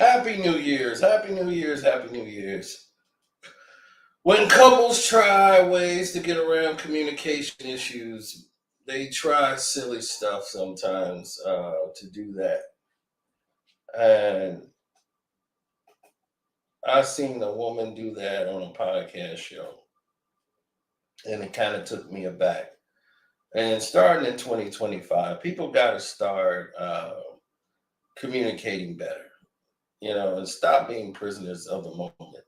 Happy New Year's. Happy New Year's. Happy New Year's. When couples try ways to get around communication issues, they try silly stuff sometimes to do that. And I seen a woman do that on a podcast show, and it kind of took me aback. And starting in 2025, people got to start communicating better, and stop being prisoners of the moment.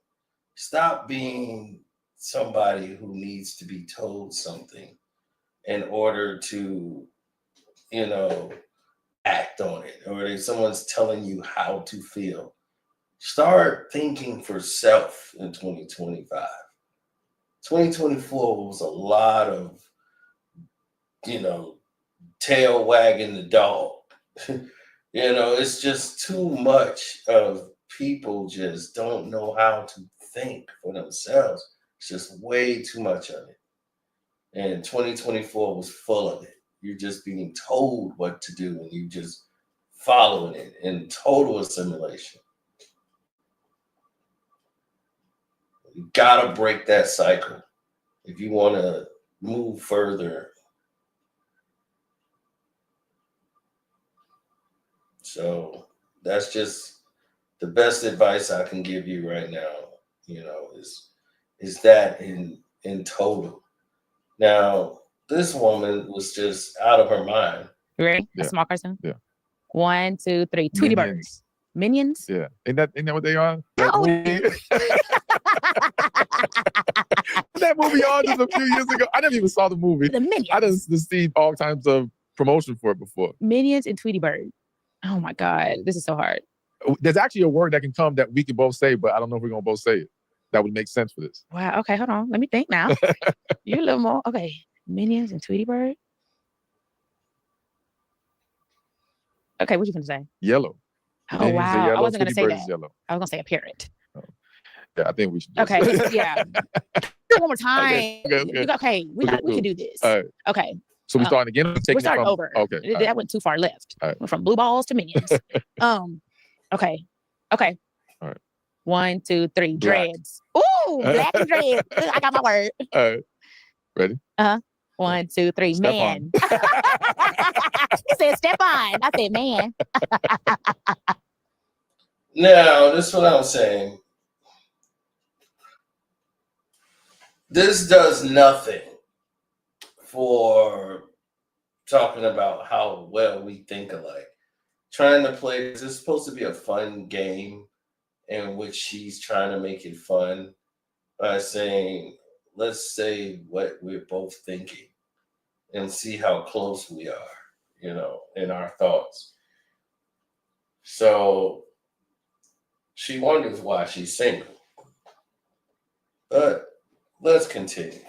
Stop being somebody who needs to be told something in order to, you know, act on it, or if someone's telling you how to feel. Start thinking for self in 2025. 2024 was a lot of, you know, tail wagging the dog. It's just too much of people just don't know how to think for themselves. It's just way too much of it. And 2024 was full of it. You're just being told what to do and you just following it in total assimilation. You gotta break that cycle if you want to move further. So that's just the best advice I can give you right now, is that in total. Now, this woman was just out of her mind. You ready? Yeah. A small cartoon? Yeah. 1, 2, 3. Tweety Birds. Minions? Yeah. Ain't that what they are? Oh. That movie on just a few years ago. I never even saw the movie. The Minions. I just seen all kinds of promotion for it before. Minions and Tweety Bird. Oh my God. This is so hard. There's actually a word that can come that we can both say, but I don't know if we're going to both say it. That would make sense for this. Wow. Okay, hold on. Let me think now. You're a little more. Okay. Minions and Tweety Bird. Okay, what you gonna say? Yellow. Oh, wow. Yellow, I wasn't going to say that. Yellow. I was going to say a parrot. Oh. Yeah, I think we should. Okay, yeah. One more time. Okay. We can do this. All right. Okay. So we're starting again? We're starting over. Okay. That went too far left. All right. Went from blue balls to minions. Okay. All right. 1, 2, 3. Dreads. Ooh, black and dreads. I got my word. All right. Ready? 1, 2, 3. Man. He said step on. I said man. Now, this is what I'm saying. This does nothing for talking about how well we think alike. Trying to play, this is supposed to be a fun game in which she's trying to make it fun by saying, let's say what we're both thinking and see how close we are, in our thoughts. So she wonders why she's single. But let's continue.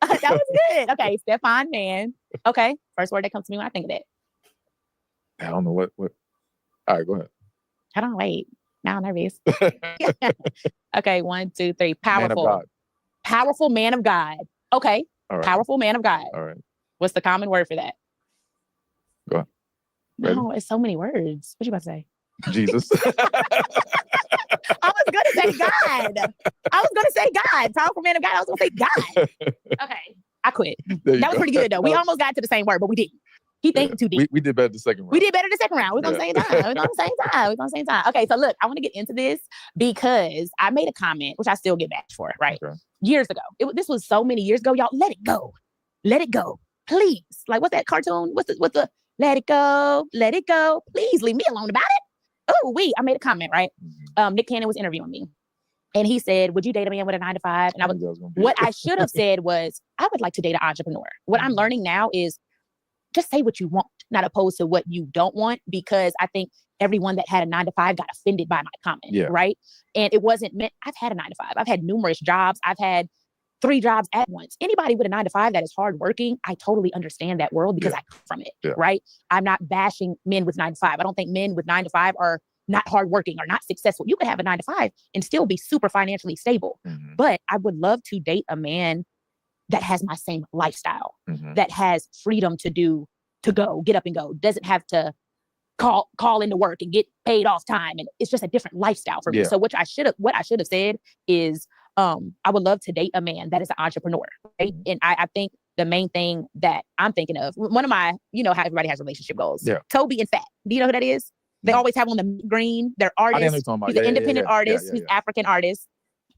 That was good. Okay, Stefan, man. Okay, first word that comes to me when I think of that. I don't know what. All right, go ahead. I don't wait. Now I'm nervous. Okay, 1, 2, 3. Powerful. Man of God. Powerful man of God. Okay. All right. Powerful man of God. All right. What's the common word for that? Go ahead. Ready? No, it's so many words. What you about to say? Jesus. I was going to say God. Powerful man of God. I was going to say God. Okay. I quit. That was pretty good, though. We almost got to the same word, but we didn't. He thinking too deep. We did better the second round. We did better the second round. We're going to say time. We're going to say time. Okay, so look, I want to get into this because I made a comment, which I still get bashed for, right? Okay. Years ago. This was so many years ago, y'all. Let it go. Let it go. Please. Like, what's that cartoon? What's the let it go? Let it go. Please leave me alone about it. Oh, I made a comment, right? Nick Cannon was interviewing me. And he said, would you date a man with a 9-to-5? And what I should have said was, I would like to date an entrepreneur. What I'm learning now is just say what you want, not opposed to what you don't want, because I think everyone that had a 9-to-5 got offended by my comment, right? And it wasn't meant. I've had a 9-to-5. I've had numerous jobs. I've had 3 jobs at once. Anybody with a 9-to-5 that is hardworking, I totally understand that world because I come from it, right? I'm not bashing men with 9-to-5. I don't think men with 9-to-5 are not hardworking or not successful. You could have a 9-to-5 and still be super financially stable. But I would love to date a man that has my same lifestyle, that has freedom to go, get up and go, doesn't have to call into work and get paid off time. And it's just a different lifestyle for me. Yeah. So what I should have said is, I would love to date a man that is an entrepreneur. Right? And I think the main thing that I'm thinking of, one of my, how everybody has relationship goals. Yeah. Toby and Fat. Do you know who that is? They always have on the green. They're I didn't know artists. you're talking about. He's an Yeah, independent artist. yeah, He's African artist.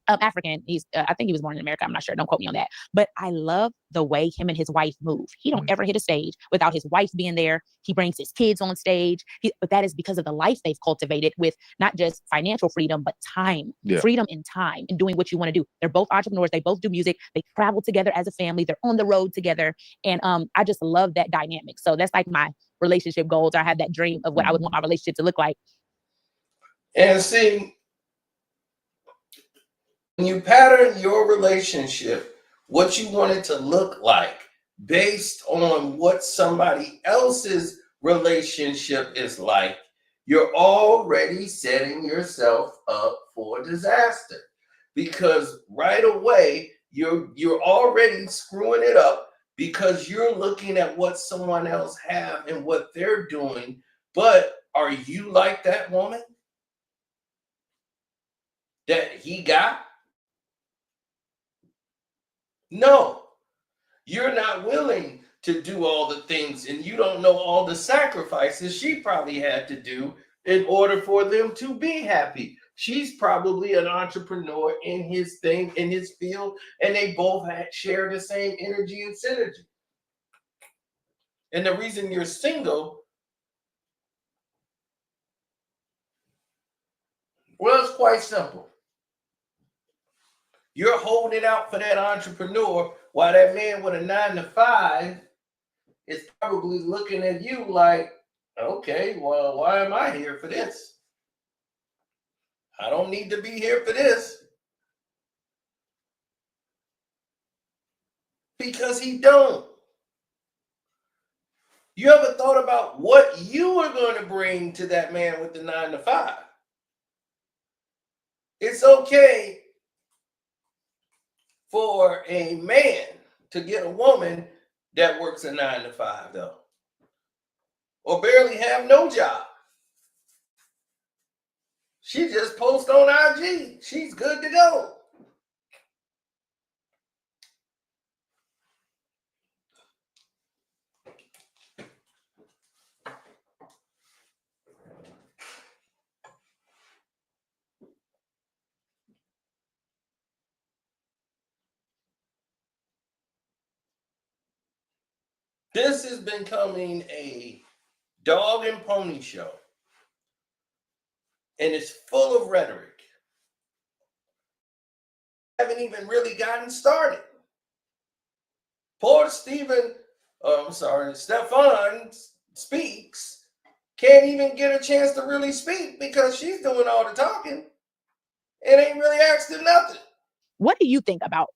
African. He's I think he was born in America. I'm not sure. Don't quote me on that. But I love the way him and his wife move. He don't ever hit a stage without his wife being there. He brings his kids on stage. But that is because of the life they've cultivated with not just financial freedom, but time, freedom in time and doing what you want to do. They're both entrepreneurs. They both do music. They travel together as a family. They're on the road together. And I just love that dynamic. So that's like my relationship goals. I have that dream of what I would want my relationship to look like. And see, when you pattern your relationship, what you want it to look like based on what somebody else's relationship is like, you're already setting yourself up for disaster. Because right away, you're already screwing it up because you're looking at what someone else have and what they're doing. But are you like that woman that he got? No, you're not willing to do all the things, and you don't know all the sacrifices she probably had to do in order for them to be happy. She's probably an entrepreneur in his thing, in his field, and they both share the same energy and synergy. And the reason you're single, well, it's quite simple. You're holding out for that entrepreneur while that man with a 9-to-5 is probably looking at you like, okay, well, why am I here for this? I don't need to be here for this. Because he don't. You ever thought about what you are going to bring to that man with the 9-to-5? It's okay for a man to get a woman that works a 9-to-5 though, or barely have no job. She just posts on IG. She's good to go. This is becoming a dog and pony show. And it's full of rhetoric. Haven't even really gotten started. Poor Stefan Speaks can't even get a chance to really speak because she's doing all the talking and ain't really asked him nothing. What do you think about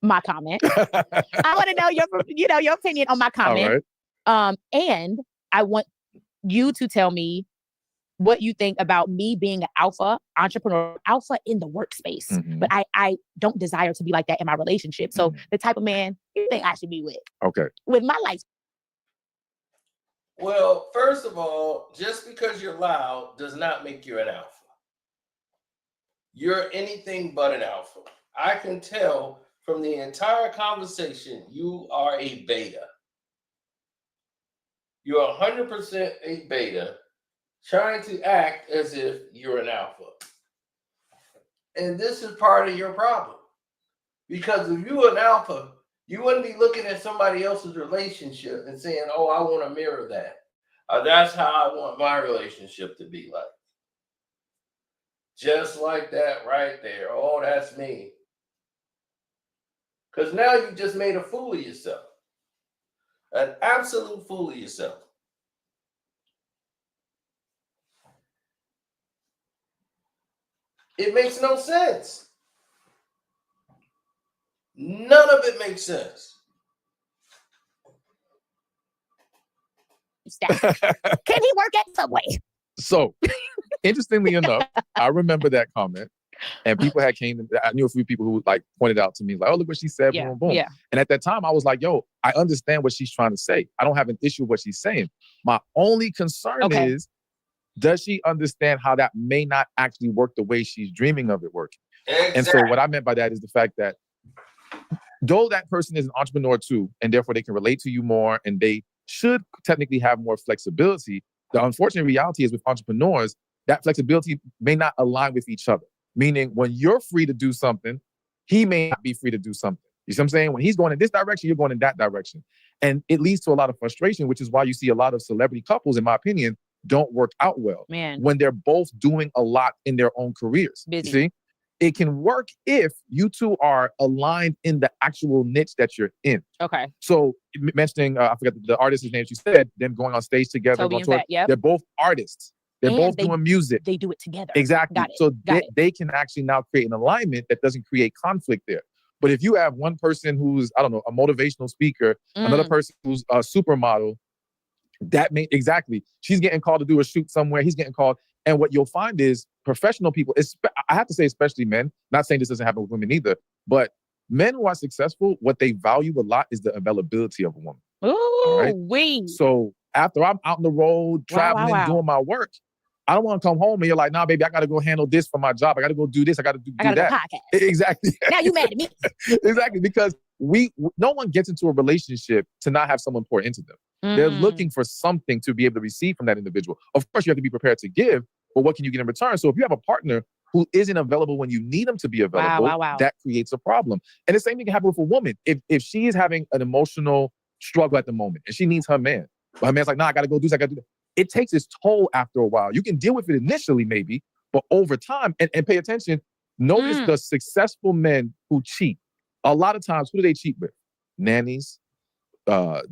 my comment? I want to know your opinion on my comment. All right. And I want you to tell me what you think about me being an alpha entrepreneur, alpha in the workspace. But I don't desire to be like that in my relationship. So the type of man you think I should be with. Okay. With my life. Well, first of all, just because you're loud does not make you an alpha. You're anything but an alpha. I can tell from the entire conversation, you are a beta. You're 100% a beta, trying to act as if you're an alpha. And this is part of your problem. Because if you were an alpha, you wouldn't be looking at somebody else's relationship and saying, oh, I want to mirror that. That's how I want my relationship to be like. Just like that right there. Oh, that's me. Because now you just made a fool of yourself. An absolute fool of yourself. It makes no sense. None of it makes sense. Can he work at Subway? So, interestingly enough, I remember that comment. And people had I knew a few people who like pointed out to me, like, oh, look what she said, boom, boom. And at that time, I was like, yo, I understand what she's trying to say. I don't have an issue with what she's saying. My only concern is, does she understand how that may not actually work the way she's dreaming of it working? Exactly. And so what I meant by that is the fact that though that person is an entrepreneur too, and therefore they can relate to you more and they should technically have more flexibility, the unfortunate reality is with entrepreneurs, that flexibility may not align with each other. Meaning when you're free to do something, he may not be free to do something. You see what I'm saying? When he's going in this direction, you're going in that direction. And it leads to a lot of frustration, which is why you see a lot of celebrity couples, in my opinion, don't work out well. When they're both doing a lot in their own careers. You see? It can work if you two are aligned in the actual niche that you're in. Okay. So mentioning, I forgot the artist's name you said, them going on stage together. Toby and Fat, they're both artists. They're both doing music. They do it together. Exactly. Got it. So they can actually now create an alignment that doesn't create conflict there. But if you have one person who's, I don't know, a motivational speaker, another person who's a supermodel, that may, exactly. She's getting called to do a shoot somewhere. He's getting called. And what you'll find is professional people, I have to say especially men, not saying this doesn't happen with women either, but men who are successful, what they value a lot is the availability of a woman. Ooh, So after I'm out on the road, traveling, doing my work, I don't want to come home and you're like, nah, baby, I got to go handle this for my job. I got to go do this. I got to do that. Go podcast. Exactly. Now you mad at me. Exactly. Because no one gets into a relationship to not have someone pour into them. They're looking for something to be able to receive from that individual. Of course, you have to be prepared to give, but what can you get in return? So if you have a partner who isn't available when you need them to be available, that creates a problem. And the same thing can happen with a woman. If she is having an emotional struggle at the moment and she needs her man, but her man's like, nah, I got to go do this, I got to do that. It takes its toll after a while. You can deal with it initially maybe, but over time, and pay attention, notice the successful men who cheat. A lot of times, who do they cheat with? Nannies, the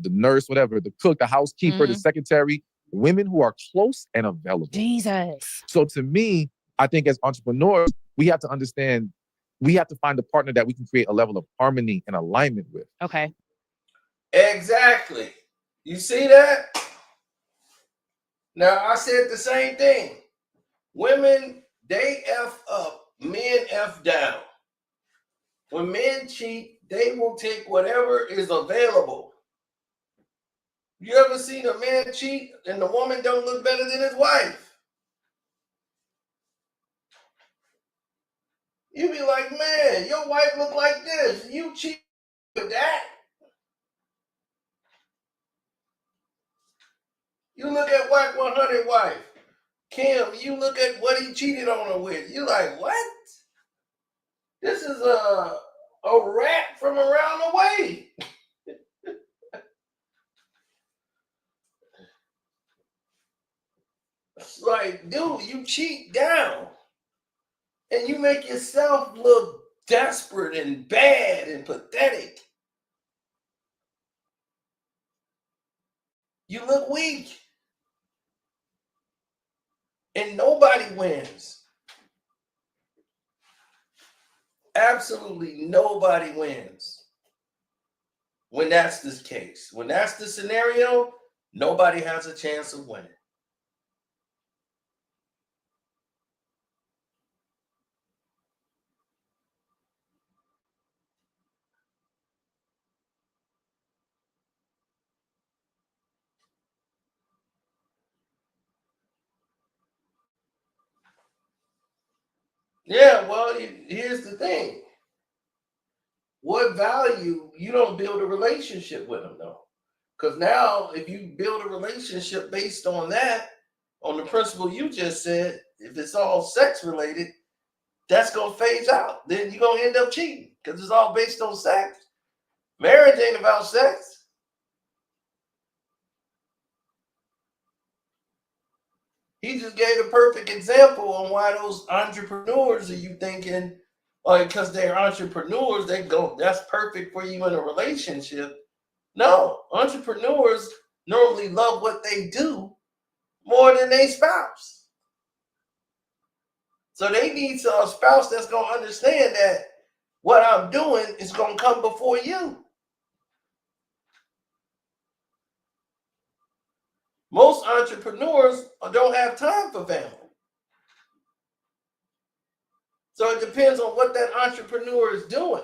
nurse, whatever, the cook, the housekeeper, the secretary, women who are close and available. Jesus. So to me, I think as entrepreneurs, we have to understand, we have to find a partner that we can create a level of harmony and alignment with. Okay. Exactly. You see that? Now, I said the same thing. Women, they F up, men F down. When men cheat, they will take whatever is available. You ever seen a man cheat and the woman don't look better than his wife? You be like, man, your wife look like this. You cheat with that. You look at Whack 100 wife. Kim, you look at what he cheated on her with. You like, what? This is a rat from around the way. It's like, dude, you cheat down. And you make yourself look desperate and bad and pathetic. You look weak. And nobody wins. Absolutely nobody wins when that's the case. When that's the scenario, nobody has a chance of winning. Yeah, well, here's the thing. What value, you don't build a relationship with them, though. Because now, if you build a relationship based on that, on the principle you just said, if it's all sex related, that's going to phase out. Then you're going to end up cheating because it's all based on sex. Marriage ain't about sex. He just gave a perfect example on why those entrepreneurs are you thinking, like, because they're entrepreneurs, that's perfect for you in a relationship. No, entrepreneurs normally love what they do more than their spouse. So they need a spouse that's going to understand that what I'm doing is going to come before you. Most entrepreneurs don't have time for family. So it depends on what that entrepreneur is doing.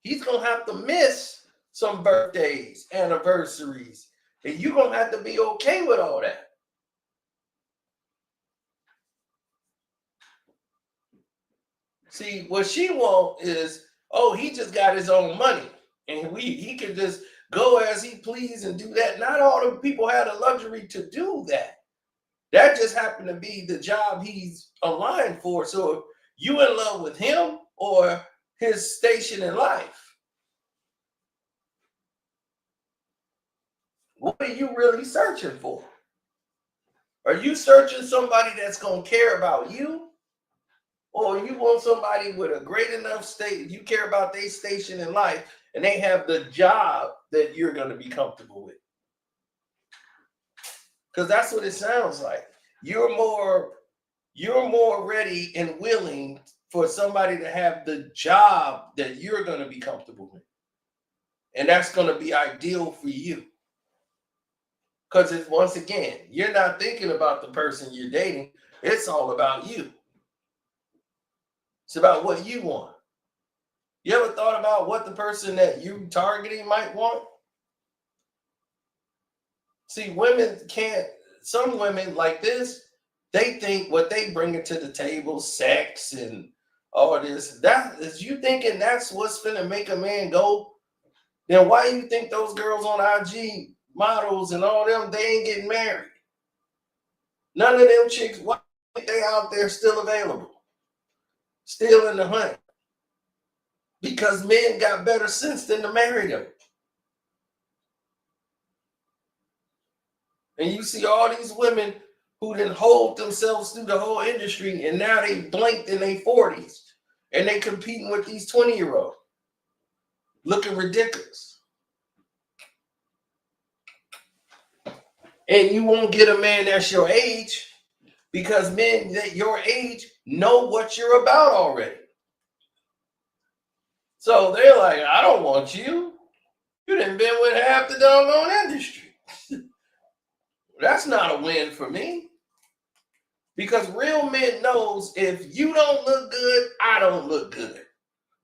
He's going to have to miss some birthdays, anniversaries, and you're going to have to be okay with all that. See, what she wants is, oh, he just got his own money, and he can just go as he please and do that. Not all the people have the luxury to do that. That just happened to be the job he's aligned for. So if you in love with him or his station in life, what are you really searching for? Are you searching somebody that's going to care about you? Or you want somebody with a great enough state, you care about their station in life, and they have the job that you're going to be comfortable with? Because that's what it sounds like. You're more ready and willing for somebody to have the job that you're going to be comfortable with. And that's going to be ideal for you. Because it's, once again, you're not thinking about the person you're dating. It's all about you. It's about what you want. You ever thought about what the person that you targeting might want? See, women can't, some women like this, they think what they bring to the table, sex and all this, that is, you thinking that's what's finna make a man go? Then why you think those girls on IG, models and all them, they ain't getting married? None of them chicks, why think they out there still available? Still in the hunt? Because men got better sense than to marry them. And you see all these women who didn't hold themselves through the whole industry, and now they blinked in their 40s, and they competing with these 20-year-olds, looking ridiculous. And you won't get a man that's your age, because men that your age know what you're about already. So they're like, I don't want you. You done been with half the doggone industry. That's not a win for me. Because real men knows if you don't look good, I don't look good.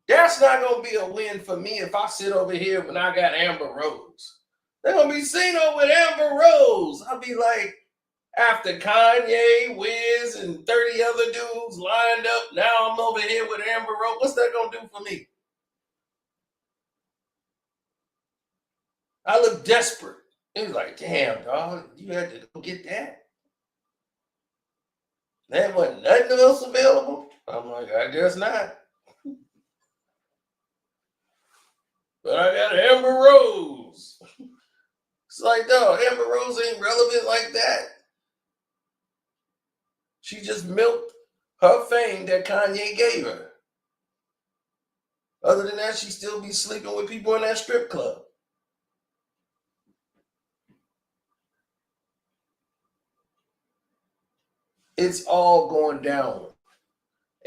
That's not going to be a win for me if I sit over here when I got Amber Rose. They're going to be seen over with Amber Rose. I'll be like, after Kanye, Wiz, and 30 other dudes lined up, now I'm over here with Amber Rose. What's that going to do for me? I look desperate. It was like, damn, dog, you had to go get that? There wasn't nothing else available? I'm like, I guess not. But I got Amber Rose. It's like, dog, Amber Rose ain't relevant like that. She just milked her fame that Kanye gave her. Other than that, she still be sleeping with people in that strip club. It's all going down.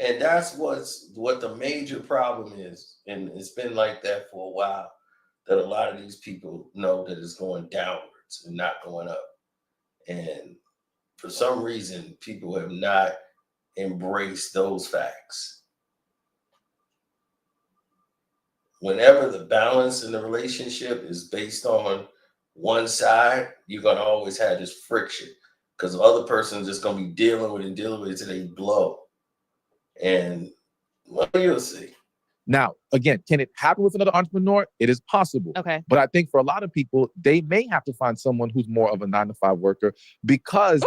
And that's what the major problem is. And it's been like that for a while, that a lot of these people know that it's going downwards and not going up. And for some reason, people have not embraced those facts. Whenever the balance in the relationship is based on one side, you're going to always have this friction, because the other person is just going to be dealing with it until they blow. And well, you'll see. Now, again, can it happen with another entrepreneur? It is possible. Okay. But I think for a lot of people, they may have to find someone who's more of a 9-to-5 worker, because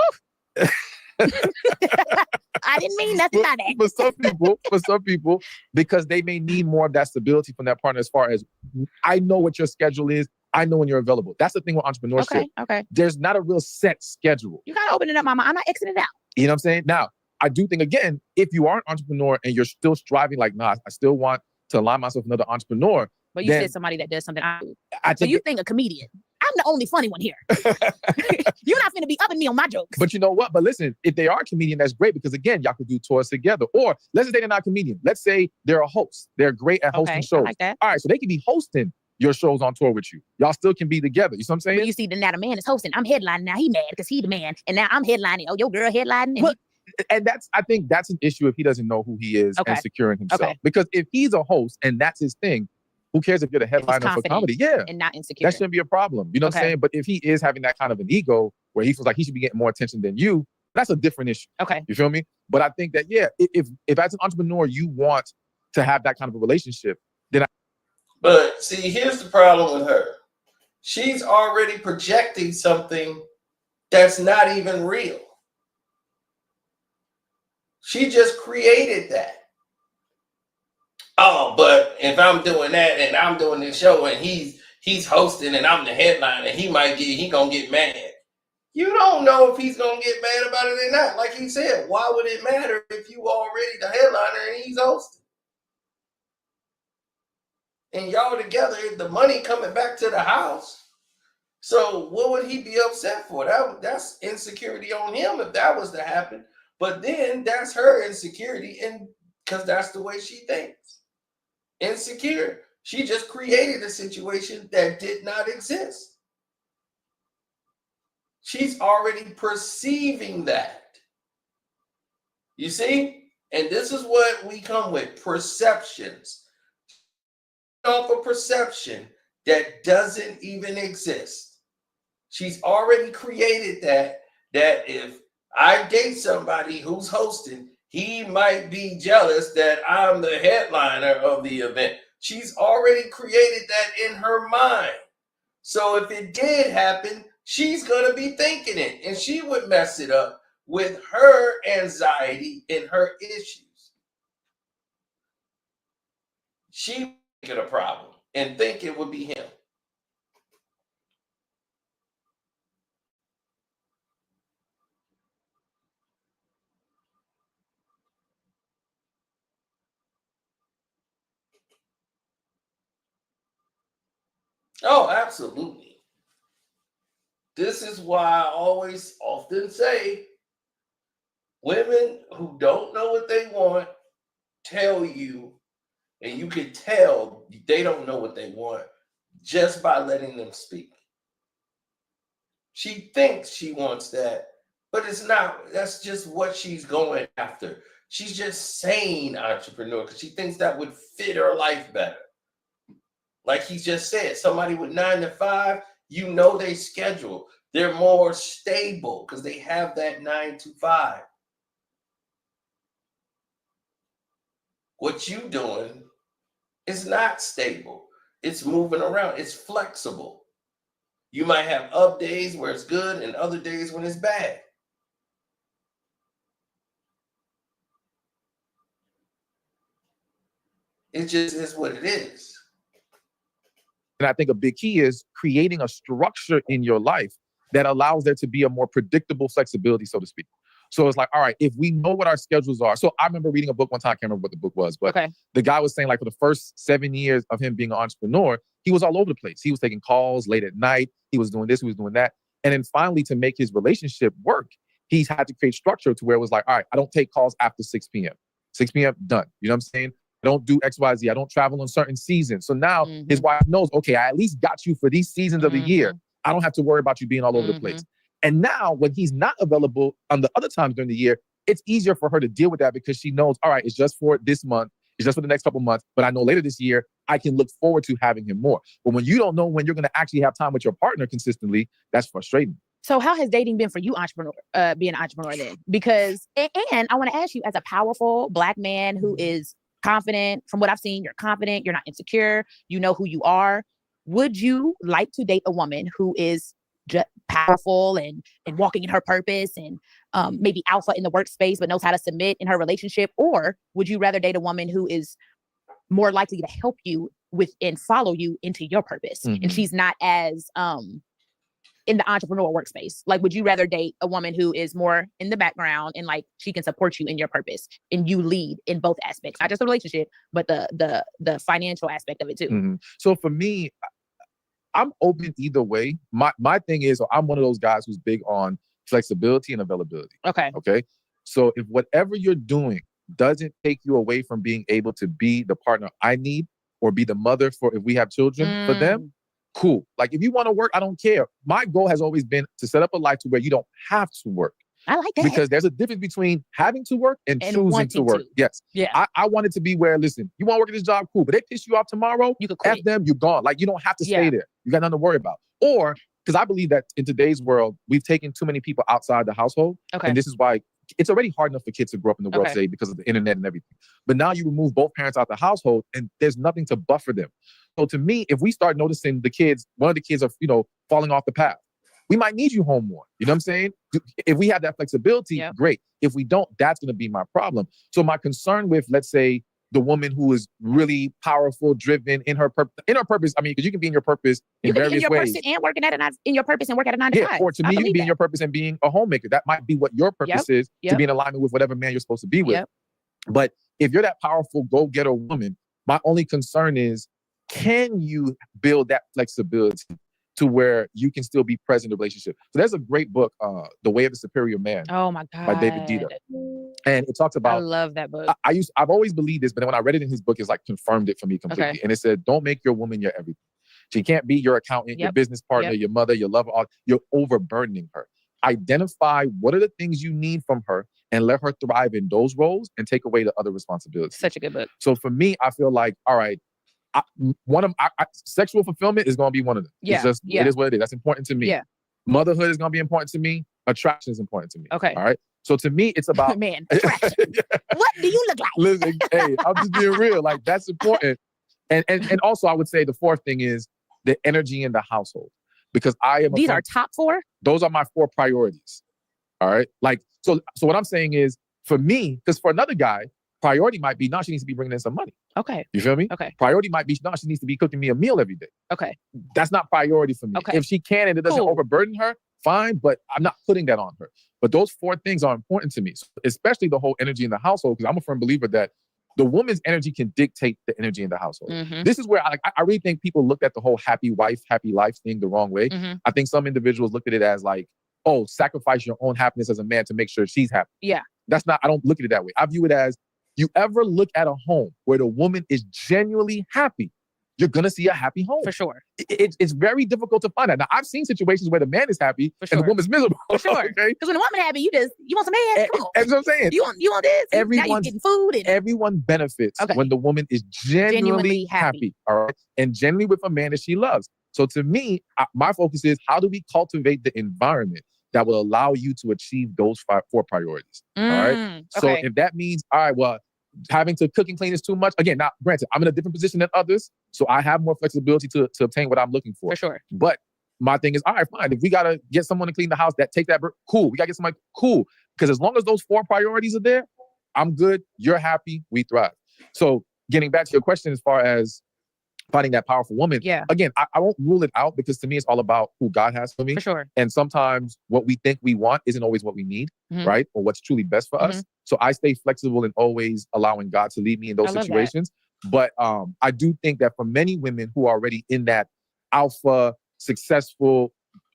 I didn't mean nothing by that. For some people, because they may need more of that stability from that partner, as far as, I know what your schedule is. I know when you're available. That's the thing with entrepreneurship. Okay. There's not a real set schedule. You gotta open it up, mama. I'm not exiting it out. You know what I'm saying? Now, I do think, again, if you are an entrepreneur and you're still striving, like, nah, I still want to align myself with another entrepreneur. But you said somebody that does something. So you think a comedian. I'm the only funny one here. You're not finna be upping me on my jokes. But you know what? But listen, if they are a comedian, that's great, because again, y'all could do tours together. Or let's say they're not a comedian. Let's say they're a host. They're great at hosting shows. I like that. All right, so they can be hosting your shows on tour with you. Y'all still can be together. You see what I'm saying? But you see, now the man is hosting. I'm headlining now. He mad because he the man. And now I'm headlining. Oh, your girl headlining. And I think that's an issue if he doesn't know who he is and securing himself. Okay. Because if he's a host and that's his thing, who cares if you're the headliner for comedy? Yeah. And not insecure. That shouldn't be a problem. You know what I'm saying? But if he is having that kind of an ego where he feels like he should be getting more attention than you, that's a different issue. Okay. You feel me? But I think that, yeah, if as an entrepreneur, you want to have that kind of a relationship, then But see, here's the problem with her. She's already projecting something that's not even real. She just created that. Oh, but if I'm doing that and I'm doing this show and he's hosting and I'm the headliner, he gonna get mad. You don't know if he's gonna get mad about it or not. Like he said, why would it matter if you already the headliner and he's hosting? And y'all together, the money coming back to the house. So what would he be upset for? That's insecurity on him if that was to happen. But then that's her insecurity, and because that's the way she thinks. Insecure. She just created a situation that did not exist. She's already perceiving that. You see? And this is what we come with, perceptions. Off a perception that doesn't even exist. She's already created that if I date somebody who's hosting, he might be jealous that I'm the headliner of the event. She's already created that in her mind. So if it did happen, she's going to be thinking it, and she would mess it up with her anxiety and her issues. She would make it a problem and think it would be him. Oh, absolutely. This is why I often say women who don't know what they want tell you, and you can tell they don't know what they want just by letting them speak. She thinks she wants that, but it's not. That's just what she's going after. She's just saying entrepreneur because she thinks that would fit her life better. Like he just said, somebody with 9 to 5, you know they schedule. They're more stable because they have that 9 to 5. What you doing is not stable. It's moving around. It's flexible. You might have up days where it's good and other days when it's bad. It just is what it is. And I think a big key is creating a structure in your life that allows there to be a more predictable flexibility, so to speak. So it's like, all right, if we know what our schedules are. So I remember reading a book one time, I can't remember what the book was, but the guy was saying like for the first 7 years of him being an entrepreneur, he was all over the place. He was taking calls late at night. He was doing this, he was doing that. And then finally, to make his relationship work, he's had to create structure to where it was like, all right, I don't take calls after 6 p.m. 6 p.m., done. You know what I'm saying? I don't do X, Y, Z. I don't travel on certain seasons. So now his wife knows, okay, I at least got you for these seasons of the year. I don't have to worry about you being all over the place. And now when he's not available on the other times during the year, it's easier for her to deal with that because she knows, all right, it's just for this month. It's just for the next couple months. But I know later this year, I can look forward to having him more. But when you don't know when you're going to actually have time with your partner consistently, that's frustrating. So how has dating been for you, being an entrepreneur then? Because, and I want to ask you, as a powerful Black man who is confident, from what I've seen, you're confident, you're not insecure, you know who you are. Would you like to date a woman who is just powerful and walking in her purpose and maybe alpha in the workspace, but knows how to submit in her relationship? Or would you rather date a woman who is more likely to help you with and follow you into your purpose? And she's not as in the entrepreneurial workspace. Like, would you rather date a woman who is more in the background and like she can support you in your purpose and you lead in both aspects, not just the relationship, but the financial aspect of it too? So for me, I'm open either way. My thing is, I'm one of those guys who's big on flexibility and availability. Okay. So if whatever you're doing doesn't take you away from being able to be the partner I need or be the mother for if we have children for them, cool. Like if you want to work, I don't care. My goal has always been to set up a life to where you don't have to work. I like that. Because there's a difference between having to work and choosing to work. Yes. Yeah. I want it to be where, listen, you want to work at this job, cool, but they piss you off tomorrow, you could quit. F them, you're gone. Like, you don't have to stay there. You got nothing to worry about. Or, because I believe that in today's world, we've taken too many people outside the household. Okay. And this is why it's already hard enough for kids to grow up in the world today because of the internet and everything. But now you remove both parents out the household and there's nothing to buffer them. So to me, if we start noticing the kids, one of the kids are, falling off the path, we might need you home more. You know what I'm saying? If we have that flexibility, great. If we don't, that's going to be my problem. So my concern with, let's say, the woman who is really powerful, driven in her purpose. I mean, because you can be in your purpose in various ways. You can be in your purpose and working in your purpose and work at a 9 to 5. Or to me, you can be in your purpose and being a homemaker. That might be what your purpose is, to be in alignment with whatever man you're supposed to be with. But if you're that powerful go-getter woman, my only concern is, can you build that flexibility to where you can still be present in the relationship? So there's a great book, The Way of the Superior Man. Oh my God. By David Dieter. And it talks about, I love that book. I've always believed this, but then when I read it in his book, it's like confirmed it for me completely. Okay. And it said, don't make your woman your everything. She can't be your accountant, your business partner, your mother, your lover. You're overburdening her. Identify what are the things you need from her and let her thrive in those roles and take away the other responsibilities. Such a good book. So for me, I feel like, all right, sexual fulfillment is going to be one of them. It's just, it is what it is. That's important to me. Yeah. Motherhood is going to be important to me. Attraction is important to me. Okay. All right. So to me, it's about man. Attraction. What do you look like? Listen, hey, I'm just being real. Like, that's important. And also, I would say the fourth thing is the energy in the household, because these are top 4. Those are my 4 priorities. All right. Like, so what I'm saying is, for me, because for another guy, priority might be, no, she needs to be bringing in some money. Okay. You feel me? Okay. Priority might be, no, she needs to be cooking me a meal every day. Okay. That's not priority for me. Okay. If she can and it doesn't overburden her, fine, but I'm not putting that on her. But those 4 things are important to me, especially the whole energy in the household, because I'm a firm believer that the woman's energy can dictate the energy in the household. Mm-hmm. This is where I really think people look at the whole happy wife, happy life thing the wrong way. Mm-hmm. I think some individuals look at it as like, oh, sacrifice your own happiness as a man to make sure she's happy. Yeah. I don't look at it that way. I view it as, you ever look at a home where the woman is genuinely happy, you're going to see a happy home. For sure. It's very difficult to find that. Now, I've seen situations where the man is happy and the woman's miserable. For sure. Okay? Because when the woman happy, you want some man. That's what I'm saying. You want this. Now you're getting food. Everyone benefits when the woman is genuinely happy. All right. And genuinely with a man that she loves. So to me, my focus is, how do we cultivate the environment that will allow you to achieve those 4 priorities? All right. So if that means, all right, well, having to cook and clean is too much. Again, now, granted, I'm in a different position than others, so I have more flexibility to obtain what I'm looking for. For sure. But my thing is, all right, fine. If we got to get someone to clean the house, cool. We got to get somebody, cool. Because as long as those 4 priorities are there, I'm good. You're happy. We thrive. So getting back to your question as far as finding that powerful woman. Yeah. Again, I won't rule it out, because to me, it's all about who God has for me. For sure. And sometimes what we think we want isn't always what we need, right? Or what's truly best for us. So I stay flexible and always allowing God to lead me in those situations. But I do think that for many women who are already in that alpha, successful,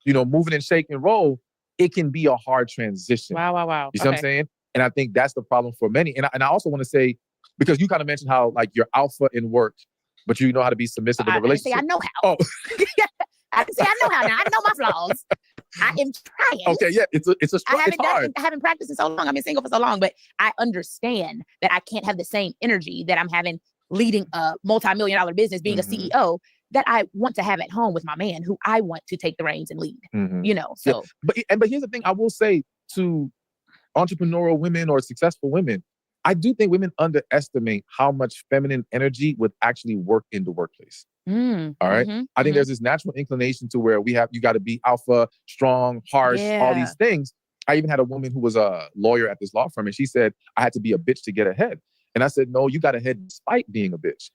moving and shaking role, it can be a hard transition. Wow. You see what I'm saying? And I think that's the problem for many. And I also want to say, because you kind of mentioned how like you're alpha in work, but you know how to be submissive in a relationship. I know how. Oh. I can say I know how now. I know my flaws. I am trying. Okay, yeah, it's a struggle. I haven't practiced in so long. I've been single for so long, but I understand that I can't have the same energy that I'm having leading a multi-million-dollar business, being a CEO, that I want to have at home with my man, who I want to take the reins and lead. So. Yeah. But here's the thing I will say to entrepreneurial women or successful women. I do think women underestimate how much feminine energy would actually work in the workplace. All right. I think there's this natural inclination to where you got to be alpha, strong, harsh, all these things. I even had a woman who was a lawyer at this law firm, and she said, I had to be a bitch to get ahead. And I said, no, you got ahead despite being a bitch.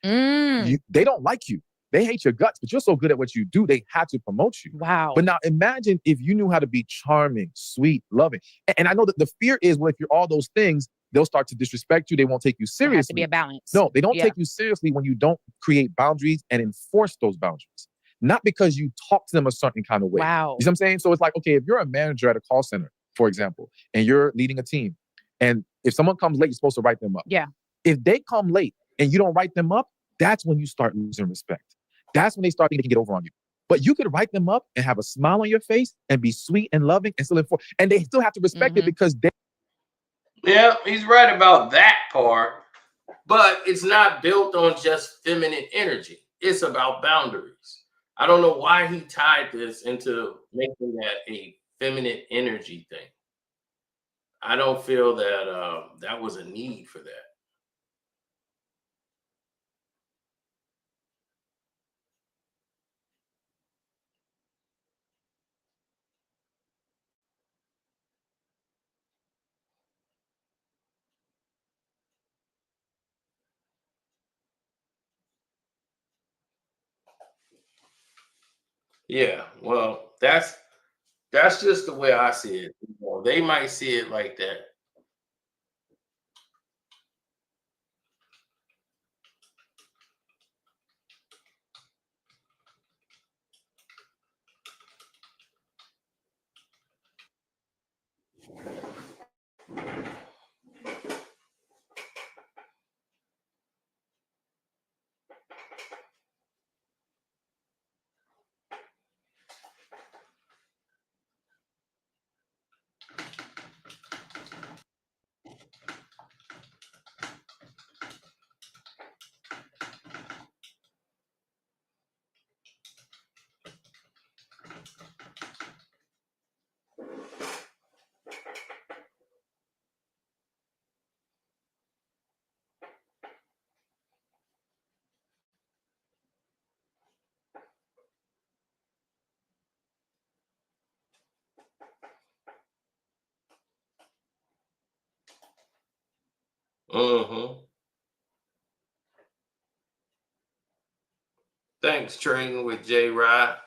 They don't like you. They hate your guts, but you're so good at what you do, they had to promote you. Wow. But now imagine if you knew how to be charming, sweet, loving. And I know that the fear is, well, if you're all those things, they'll start to disrespect you. They won't take you seriously. There has to be a balance. No, they don't take you seriously when you don't create boundaries and enforce those boundaries. Not because you talk to them a certain kind of way. Wow. You know what I'm saying? So it's like, okay, if you're a manager at a call center, for example, and you're leading a team, and if someone comes late, you're supposed to write them up. Yeah. If they come late and you don't write them up, that's when you start losing respect. That's when they start thinking they can get over on you. But you could write them up and have a smile on your face and be sweet and loving and still informed. And they still have to respect it because they. Yeah, he's right about that part. But it's not built on just feminine energy. It's about boundaries. I don't know why he tied this into making that a feminine energy thing. I don't feel that that was a need for that. Yeah, well, that's just the way I see it. You know, they might see it like that. Mm-hmm. Thanks, Trading with J. Rod.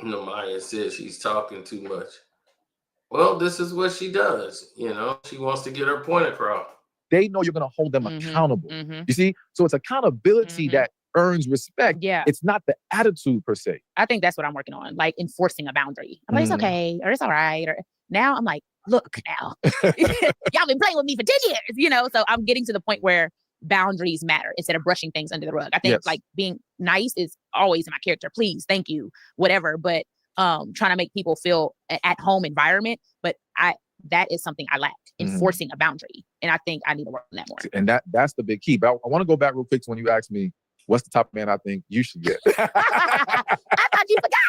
Namaya says she's talking too much. Well, this is what she does. You know, she wants to get her point across. They know you're going to hold them accountable. You see? So it's accountability that earns respect. Yeah. It's not the attitude per se. I think that's what I'm working on, like enforcing a boundary. I'm like, it's okay, or it's all right. Or now I'm like, look now, y'all been playing with me for 10 years, you know? So I'm getting to the point where boundaries matter instead of brushing things under the rug. I think like being nice is always in my character. Please, thank you, whatever. But trying to make people feel an at-home environment. But that is something I lack, enforcing a boundary. And I think I need to work on that more. And that's the big key. But I want to go back real quick to when you asked me, what's the type of man I think you should get? I thought you forgot.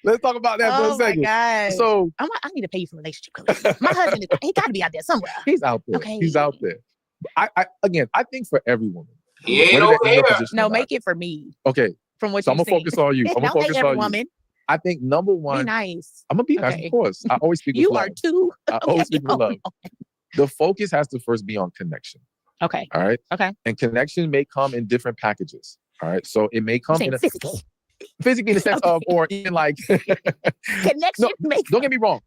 Let's talk about that for a second. Oh my God. So I need to pay you for relationship coaching. My husband, he got to be out there somewhere. He's out there. Okay. He's out there. I think for every woman. He ain't over here. No, make it for me. Okay. From what so I'm going to focus on you. I'm going to focus on woman. you. I think number one. Be nice. I'm going to be nice, of course. I always speak with you love. You are too. I always speak with love. The focus has to first be on connection. Okay. All right. Okay. And connection may come in different packages. All right. So it may come in physically in the sense of, or in like connection. Don't get me wrong.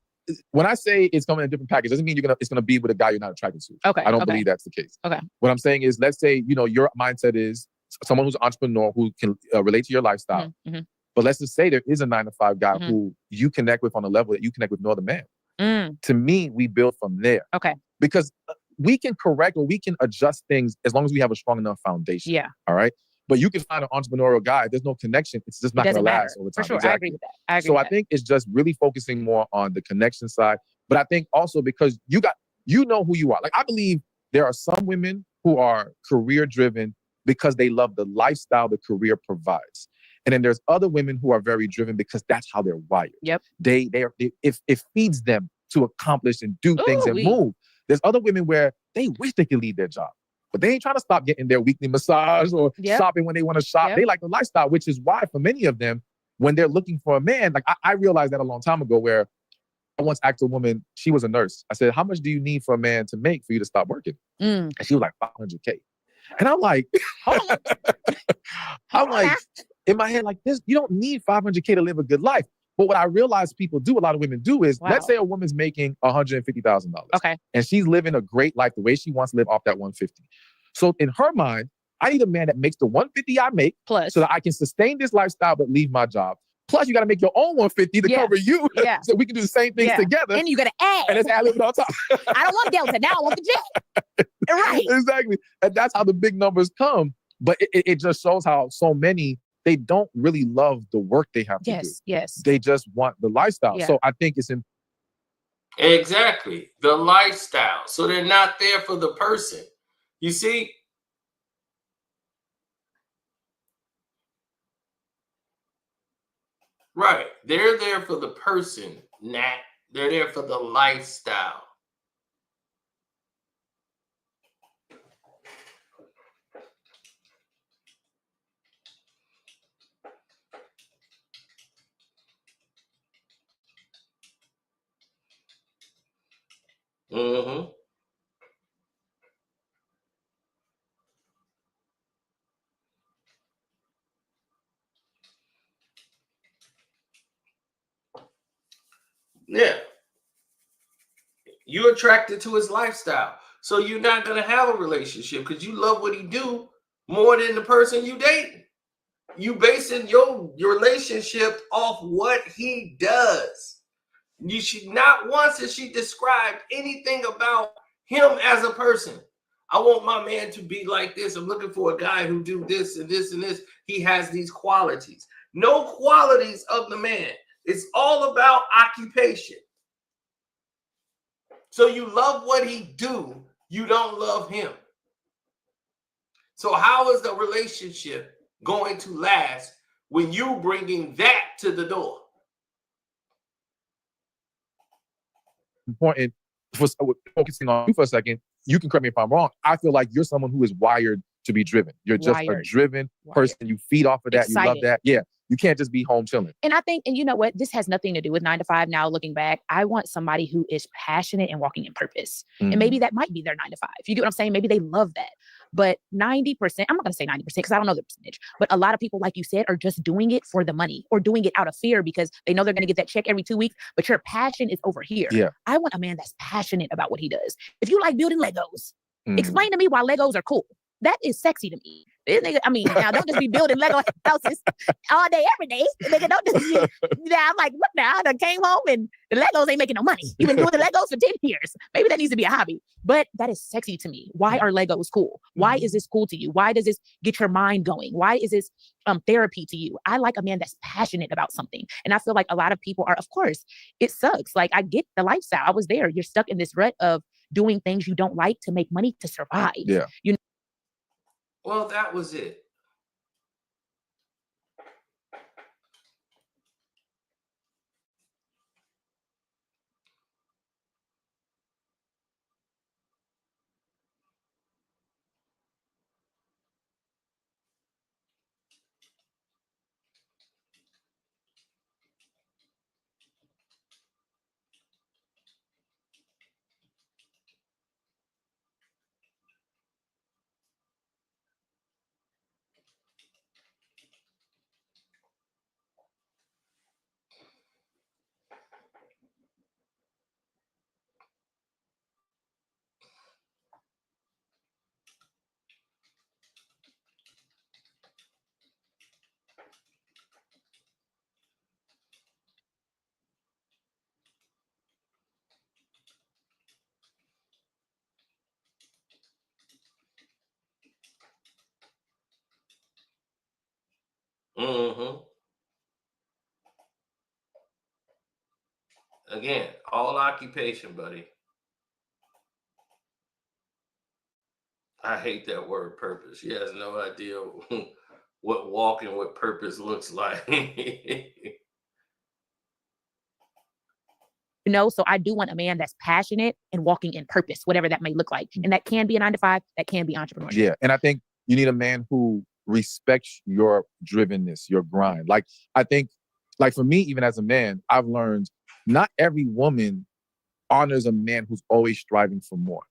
When I say it's coming in a different package, doesn't mean it's gonna be with a guy you're not attracted to. Okay. I don't believe that's the case. Okay. What I'm saying is, let's say, your mindset is someone who's an entrepreneur who can relate to your lifestyle. But let's just say there is a 9-to-5 guy who you connect with on a level that you connect with no other man. To me, we build from there. Okay. Because we can correct or we can adjust things as long as we have a strong enough foundation. Yeah. All right. But you can find an entrepreneurial guy. If there's no connection, it's just not going to last over time. For sure. Exactly. I agree with that. I think it's just really focusing more on the connection side. But I think also because you know who you are. Like, I believe there are some women who are career driven because they love the lifestyle the career provides. And then there's other women who are very driven because that's how they're wired. Yep. It feeds them to accomplish and do things and move. There's other women where they wish they could leave their job, but they ain't trying to stop getting their weekly massage or shopping when they want to shop. They like the lifestyle, which is why for many of them, when they're looking for a man, like I realized that a long time ago where I once asked a woman, she was a nurse. I said, how much do you need for a man to make for you to stop working? And she was like, $500K. And I'm like, in my head like this, you don't need $500K to live a good life. But what I realize people do, a lot of women do is, let's say a woman's making $150,000. Okay. And she's living a great life the way she wants to live off that $150,000. So in her mind, I need a man that makes the $150,000 I make plus, so that I can sustain this lifestyle but leave my job. Plus, you got to make your own 150 to cover you. Yeah. So we can do the same things together. And you got to add. And it's ad-libbed on top. I don't want Delta. Now I want the jet. Right. Exactly. And that's how the big numbers come. But it just shows how so many, they don't really love the work they have to do. Yes. They just want the lifestyle. Yeah. So I think it's exactly the lifestyle. So they're not there for the person. You see? Right. They're there for the person, Nat. They're there for the lifestyle. Mm-hmm. Yeah. You're attracted to his lifestyle. So you're not going to have a relationship because you love what he do more than the person you date. You basing your relationship off what he does. You should not once has she described anything about him as a person. I want my man to be like this. I'm looking for a guy who do this and this and this. He has these qualities. No qualities of the man. It's all about occupation. So you love what he do. You don't love him. So how is the relationship going to last when you bringing that to the door? Important for focusing on you for a second. You can correct me if I'm wrong. I feel like you're someone who is wired to be driven. You're just a driven person. You feed off of that. Excited. You love that. Yeah. You can't just be home chilling. And I think, and you know what? This has nothing to do with 9 to 5. Now looking back, I want somebody who is passionate and walking in purpose. Mm-hmm. And maybe that might be their 9 to 5. You get what I'm saying? Maybe they love that. But 90%, I'm not going to say 90% because I don't know the percentage, but a lot of people, like you said, are just doing it for the money or doing it out of fear because they know they're going to get that check every 2 weeks, but your passion is over here. Yeah. I want a man that's passionate about what he does. If you like building Legos, explain to me why Legos are cool. That is sexy to me. I mean, now don't just be building Lego houses all day, every day. Nigga, don't just be, I'm like, look now, I done came home and the Legos ain't making no money. You've been doing the Legos for 10 years. Maybe that needs to be a hobby. But that is sexy to me. Why are Legos cool? Why is this cool to you? Why does this get your mind going? Why is this therapy to you? I like a man that's passionate about something. And I feel like a lot of people are, of course, it sucks. Like, I get the lifestyle. I was there. You're stuck in this rut of doing things you don't like to make money to survive. Yeah. You know? Well, that was it. Mm-hmm. Again, all occupation, buddy. I hate that word purpose. She has no idea what walking with purpose looks like. You know, so I do want a man that's passionate and walking in purpose, whatever that may look like. And that can be a 9 to 5, that can be entrepreneurship. Yeah. And I think you need a man who respects your drivenness, your grind. Like, I think, like for me, even as a man, I've learned not every woman honors a man who's always striving for more.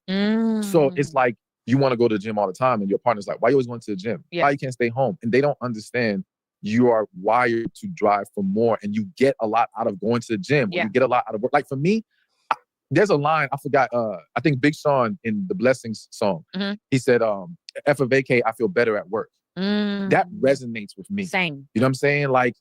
So it's like, you want to go to the gym all the time and your partner's like, why you always going to the gym? Yeah. Why you can't stay home? And they don't understand you are wired to drive for more and you get a lot out of going to the gym. Yeah. You get a lot out of work. Like for me, there's a line, I forgot, I think Big Sean in the Blessings song, he said, after vacay, I feel better at work. That resonates with me. Same. You know what I'm saying? Like,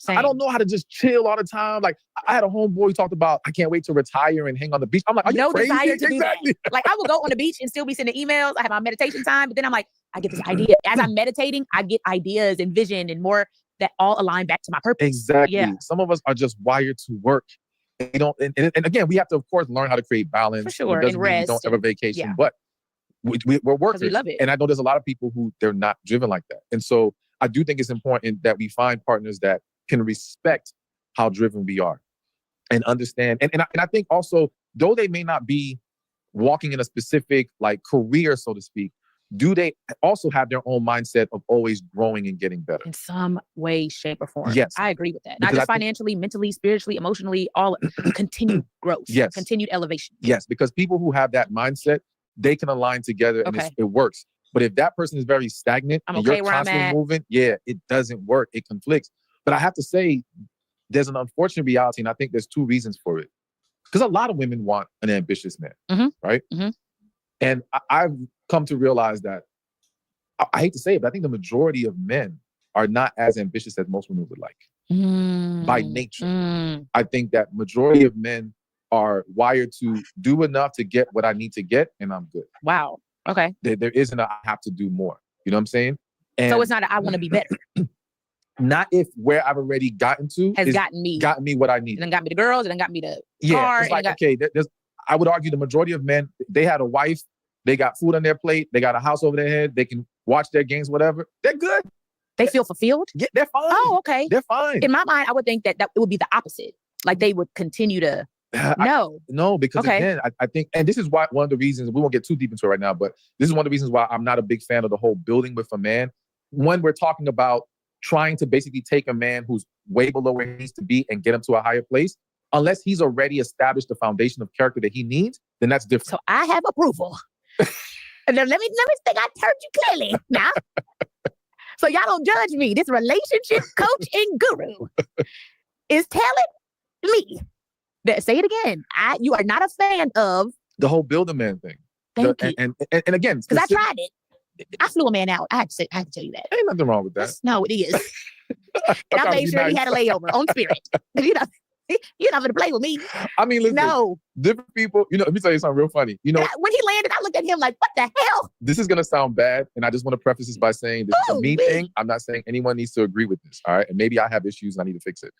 I don't know how to just chill all the time. Like I had a homeboy who talked about, I can't wait to retire and hang on the beach. I'm like, are you crazy? Desire to do that. Like I will go on the beach and still be sending emails. I have my meditation time, but then I'm like, I get this idea. As I'm meditating, I get ideas and vision and more that all align back to my purpose. Exactly. Yeah. Some of us are just wired to work. And again, we have to, of course, learn how to create balance. For sure. It doesn't mean we don't ever vacation, but we're workers. We love it. And I know there's a lot of people who they're not driven like that. And so I do think it's important that we find partners that can respect how driven we are and understand. And I think also, though they may not be walking in a specific like career, so to speak, do they also have their own mindset of always growing and getting better? In some way, shape, or form. Yes. I agree with that. Not just financially, mentally, spiritually, emotionally, all continued growth. Yes. Continued elevation. Yes, because people who have that mindset, they can align together and it works. But if that person is very stagnant and you're constantly moving, it doesn't work. It conflicts. But I have to say, there's an unfortunate reality, and I think there's two reasons for it. Because a lot of women want an ambitious man, right? Mm-hmm. And I've come to realize that, I hate to say it, but I think the majority of men are not as ambitious as most women would like by nature. I think that majority of men are wired to do enough to get what I need to get, and I'm good. Wow. Okay. There isn't I have to do more. You know what I'm saying? And so it's not I want to be better. Not if where I've already gotten to has gotten me what I need. And then got me the girls, and then got me the car. It's like, I would argue the majority of men, they had a wife, they got food on their plate, they got a house over their head, they can watch their games, whatever. They're good. They feel fulfilled? Yeah, they're fine. Oh, okay. They're fine. In my mind, I would think that it would be the opposite. Like they would continue to No, because again, I think, and this is why one of the reasons, we won't get too deep into it right now, but this is one of the reasons why I'm not a big fan of the whole building with a man. When we're talking about trying to basically take a man who's way below where he needs to be and get him to a higher place, unless he's already established the foundation of character that he needs, then that's different. So I have approval. And then let me think I heard you clearly now. So y'all don't judge me. This relationship coach and guru is telling me that, say it again, you are not a fan of the whole build a man thing. Thank you. And again, because I tried it. I flew a man out. I have to tell you that. Ain't nothing wrong with that. No, it is. And I made sure he had a layover on Spirit. You're not going to play with me. I mean, listen, different people, let me tell you something real funny. When he landed, I looked at him like, what the hell? This is going to sound bad. And I just want to preface this by saying this is a me thing. I'm not saying anyone needs to agree with this. All right. And maybe I have issues and I need to fix it.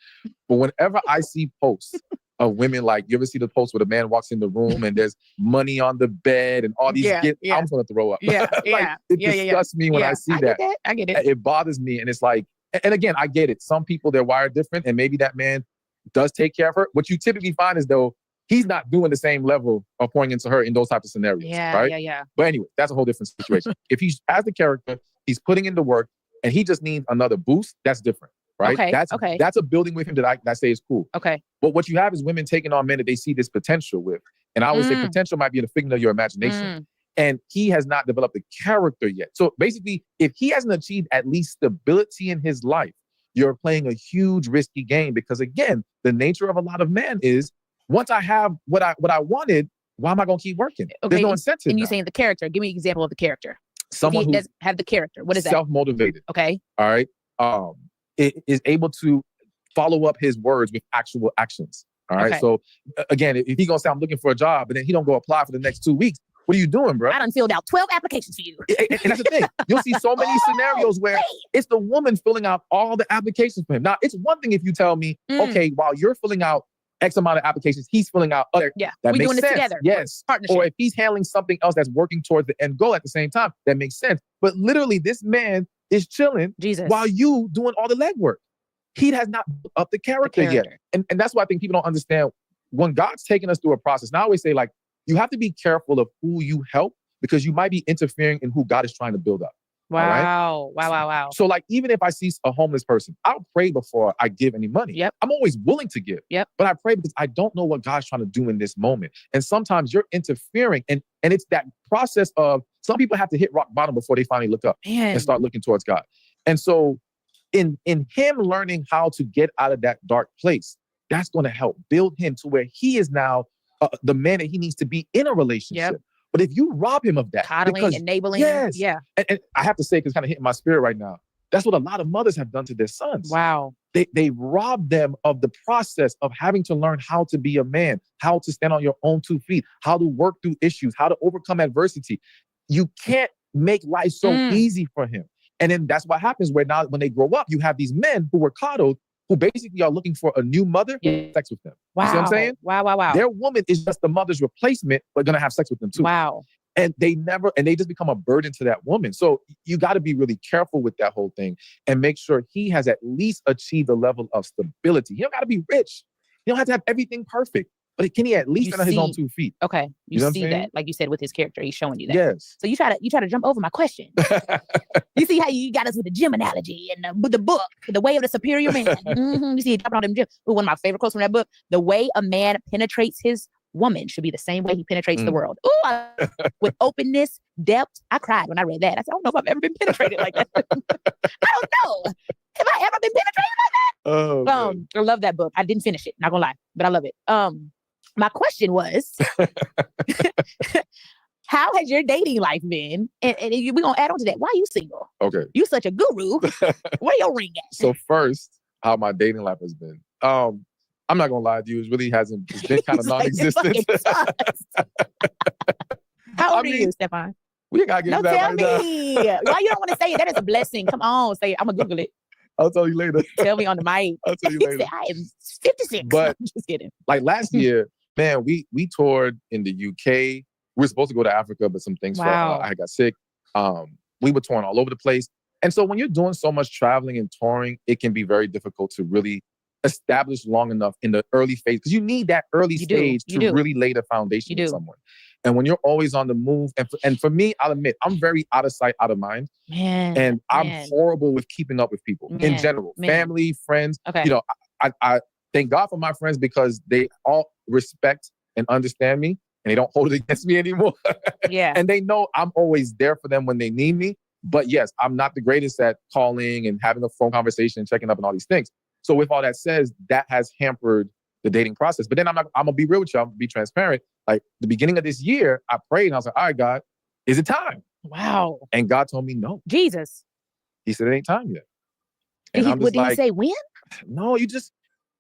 But whenever I see posts of women, like, you ever see the post where the man walks in the room and there's money on the bed and all these gifts? I'm just going to throw up. It disgusts me when I see that. I get it. It bothers me. And it's like, and again, I get it. Some people, they're wired different. And maybe that man does take care of her. What you typically find is, though, he's not doing the same level of pouring into her in those types of scenarios. Right? But anyway, that's a whole different situation. If he has the character, he's putting in the work, and he just needs another boost, that's different. Right? That's a building with him that I say is cool. Okay. But what you have is women taking on men that they see this potential with. And I always say potential might be the figment of your imagination. And he has not developed the character yet. So basically, if he hasn't achieved at least stability in his life, you're playing a huge risky game, because again, the nature of a lot of men is, once I have what I wanted, why am I going to keep working? Okay, there's no incentive. And you're saying the character. Give me an example of the character. Someone who does have the character. What is that? Self-motivated. Okay. All right. Is able to follow up his words with actual actions. All right. Okay. So again, if he gonna say I'm looking for a job, but then he don't go apply for the next 2 weeks, what are you doing, bro? I done filled out 12 applications for you. And that's the thing. You'll see so many scenarios where it's the woman filling out all the applications for him. Now, it's one thing if you tell me, okay, while you're filling out X amount of applications, he's filling out other. Yeah, that we're makes doing sense. This together. Yes. Partnership. Or if he's handling something else that's working towards the end goal at the same time, that makes sense. But literally, this man is chilling while you doing all the legwork. He has not built up the character yet. And that's why I think people don't understand when God's taking us through a process. Now I always say, like, you have to be careful of who you help, because you might be interfering in who God is trying to build up. Wow. Right? Wow. So like, even if I see a homeless person, I'll pray before I give any money. Yep. I'm always willing to give. Yep. But I pray because I don't know what God's trying to do in this moment. And sometimes you're interfering. And it's that process of, some people have to hit rock bottom before they finally look up and start looking towards God. And so in him learning how to get out of that dark place, that's going to help build him to where he is now the man that he needs to be in a relationship. Yep. But if you rob him of that, coddling, enabling, and I have to say, because it's kind of hitting my spirit right now, That's what a lot of mothers have done to their sons. Wow. They robbed them of the process of having to learn how to be a man, how to stand on your own 2 feet, how to work through issues, how to overcome adversity. You can't make life so easy for him. And then that's what happens where now when they grow up, you have these men who were coddled, who basically are looking for a new mother to have sex with them. Wow. You see what I'm saying? Wow. Their woman is just the mother's replacement, but gonna have sex with them too. Wow. And they just become a burden to that woman. So you got to be really careful with that whole thing and make sure he has at least achieved a level of stability. He don't got to be rich. He don't have to have everything perfect, but can he at least stand on his own 2 feet? Okay. You see that, like you said, with his character, he's showing you that. Yes. So you try to jump over my question. You see how you got us with the gym analogy and with the book, The Way of the Superior Man. You see, jumping on them gym. One of my favorite quotes from that book: "The way a man penetrates his woman should be the same way he penetrates the world." Ooh, with openness, depth. I cried when I read that. I said, I don't know if I've ever been penetrated like that. I don't know. Have I ever been penetrated like that? Oh, I love that book. I didn't finish it, not gonna lie, but I love it. My question was, how has your dating life been? And we're gonna add on to that. Why are you single? Okay. You such a guru. Where your ring at? So first, how my dating life has been. I'm not gonna lie to you. It's been kind of non-existent. How old are you, Stefan? We gotta get that tell right me. now. Why you don't want to say it? That is a blessing. Come on, say it. I'm gonna Google it. I'll tell you later. Tell me on the mic. I'll tell you He later. said, I am 56. But I'm just kidding. Like last year, man, we toured in the UK. We were supposed to go to Africa, but some things I got sick. We were touring all over the place. And so when you're doing so much traveling and touring, it can be very difficult to really establish long enough in the early phase, because you need that early stage to really lay the foundation with someone. And when you're always on the move, and for me, I'll admit, I'm very out of sight, out of mind. And I'm horrible with keeping up with people in general, family, friends. Okay. You know, I thank God for my friends because they all respect and understand me and they don't hold it against me anymore. And they know I'm always there for them when they need me. But yes, I'm not the greatest at calling and having a phone conversation and checking up and all these things. So with all that said, that has hampered the dating process. But then I'm gonna be real with you. I'm gonna be transparent. Like the beginning of this year, I prayed and I was like, all right, God, is it time? Wow. And God told me no. Jesus. He said, it ain't time yet. And did he say when? No, you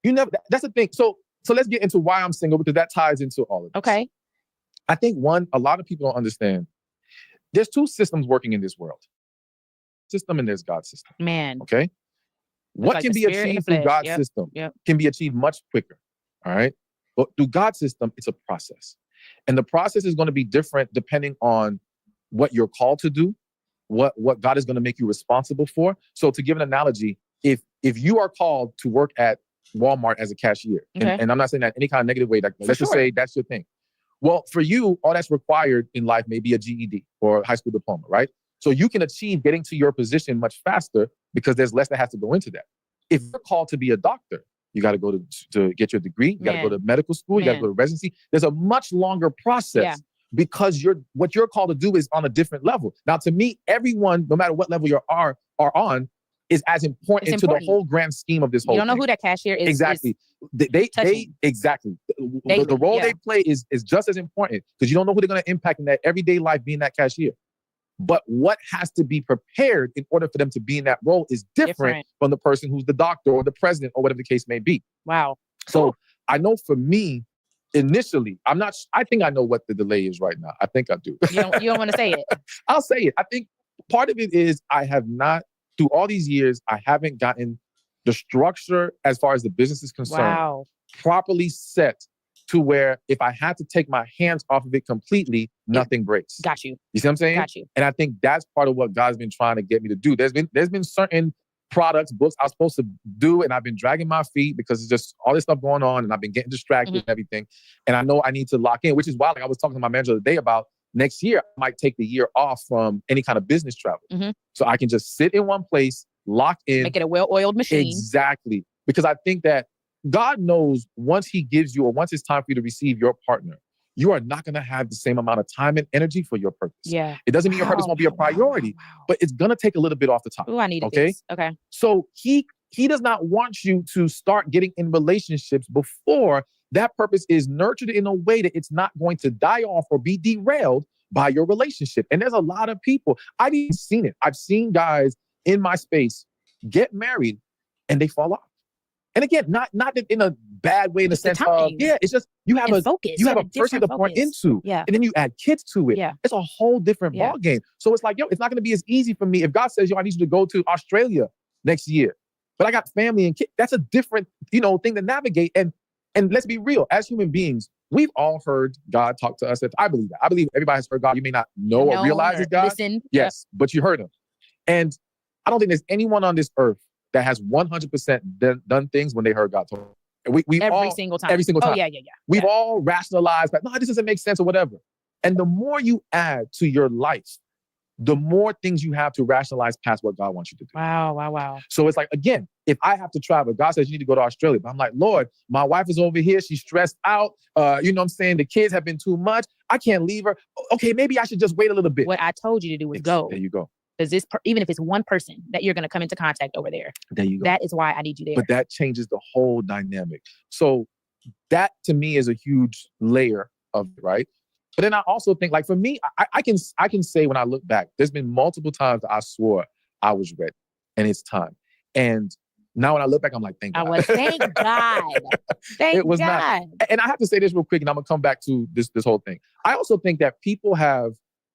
never, that's the thing. So let's get into why I'm single, because that ties into all of this. Okay. I think a lot of people don't understand. There's two systems working in this world. System and there's God's system. Man. Okay. What can be achieved through God's system can be achieved much quicker. All right. But through God's system, it's a process. And the process is going to be different depending on what you're called to do, what God is going to make you responsible for. So to give an analogy, if you are called to work at Walmart as a cashier, and I'm not saying that in any kind of negative way, let's just say that's your thing. Well, for you, all that's required in life may be a GED or a high school diploma, right? So you can achieve getting to your position much faster because there's less that has to go into that. If you're called to be a doctor, you got to go to get your degree. You got to go to medical school. You got to go to residency. There's a much longer process because what you're called to do is on a different level. Now, to me, everyone, no matter what level you are on, is as important to the whole grand scheme of this whole thing. You don't know who that cashier is. Exactly. They exactly. The role they play is just as important because you don't know who they're going to impact in that everyday life being that cashier. But what has to be prepared in order for them to be in that role is different from the person who's the doctor or the president or whatever the case may be. Wow. So I know for me, initially, I think I know what the delay is right now. I think I do. You don't want to say it. I'll say it. I think part of it is I have not, through all these years, I haven't gotten the structure as far as the business is concerned properly set to where if I had to take my hands off of it completely, nothing breaks. Got you. You see what I'm saying? Got you. And I think that's part of what God's been trying to get me to do. There's been certain products, books I was supposed to do, and I've been dragging my feet because it's just all this stuff going on, and I've been getting distracted and everything. And I know I need to lock in, which is why, like I was talking to my manager the other day about next year, I might take the year off from any kind of business travel. So I can just sit in one place, lock in. Make it a well-oiled machine. Exactly. Because I think that God knows once he gives you, or once it's time for you to receive your partner, you are not going to have the same amount of time and energy for your purpose. Yeah. It doesn't mean your purpose won't be a priority, but it's going to take a little bit off the top. Oh, I need this. Okay. So he does not want you to start getting in relationships before that purpose is nurtured in a way that it's not going to die off or be derailed by your relationship. And there's a lot of people, I've even seen it. I've seen guys in my space get married and they fall off. And again, not in a bad way in the sense of, it's just you have a person to pour into, and then you add kids to it. It's a whole different ball game. So it's like, it's not going to be as easy for me if God says, I need you to go to Australia next year, but I got family and kids. That's a different, thing to navigate. And let's be real, as human beings, we've all heard God talk to us. I believe that. I believe everybody has heard God. You may not know or realize it's God. Listen. Yes, but you heard him. And I don't think there's anyone on this earth that has 100% done things when they heard God talk. And we every single time. Oh, yeah. We've all rationalized that, no, this doesn't make sense or whatever. And the more you add to your life, the more things you have to rationalize past what God wants you to do. Wow. So it's like, again, if I have to travel, God says you need to go to Australia. But I'm like, Lord, my wife is over here. She's stressed out. You know what I'm saying? The kids have been too much. I can't leave her. Okay, maybe I should just wait a little bit. What I told you to do was go. There you go. Because even if it's one person that you're going to come into contact over there, you go. That is why I need you there. But that changes the whole dynamic. So that to me is a huge layer of it, right? But then I also think, like, for me, I can say when I look back, there's been multiple times that I swore I was ready and it's time. And now when I look back, I'm like, thank God. Thank God. Thank God. Not. And I have to say this real quick, and I'm gonna come back to this whole thing. I also think that people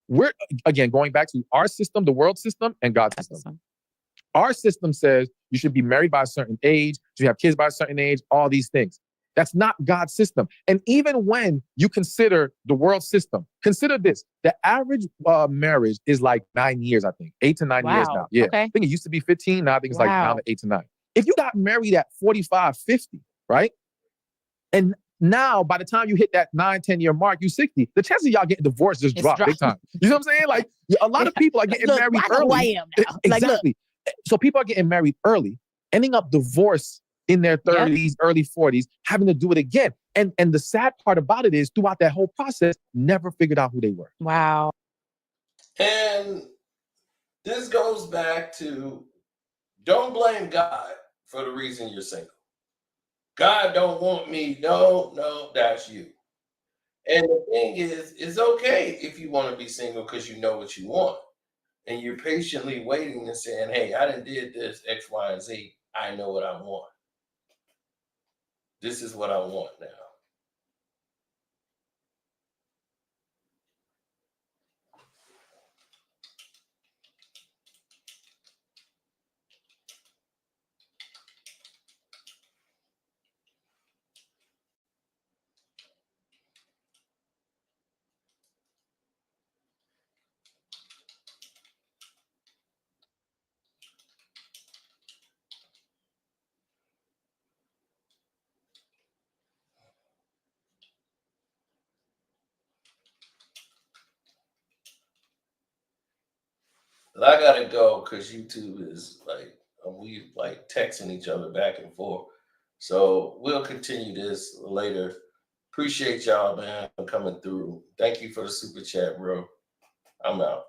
we're again going back to our system, the world system, and God's system. Our system says you should be married by a certain age, you have kids by a certain age, all these things. That's not God's system. And even when you consider the world system, consider this: the average marriage is like 9 years, I think, 8 to 9 years now. Yeah, okay. I think it used to be 15. Now I think it's like down to 8 to 9. If you got married at 45, 50, right? And now, by the time you hit that 9-10 year mark, you 60, the chances of y'all getting divorced just drop big time. You know what I'm saying? Like, a lot of people are getting married early. Who I am now. Exactly. So people are getting married early, ending up divorced in their 30s, early 40s, having to do it again. And the sad part about it is, throughout that whole process, never figured out who they were. Wow. And this goes back to, don't blame God for the reason you're single. God don't want me. No, that's you. And the thing is, it's okay if you want to be single because you know what you want. And you're patiently waiting and saying, hey, I done did this, X, Y, and Z. I know what I want. This is what I want now. But I gotta go because YouTube is like, we like texting each other back and forth. So we'll continue this later. Appreciate y'all, man, for coming through. Thank you for the super chat, bro. I'm out.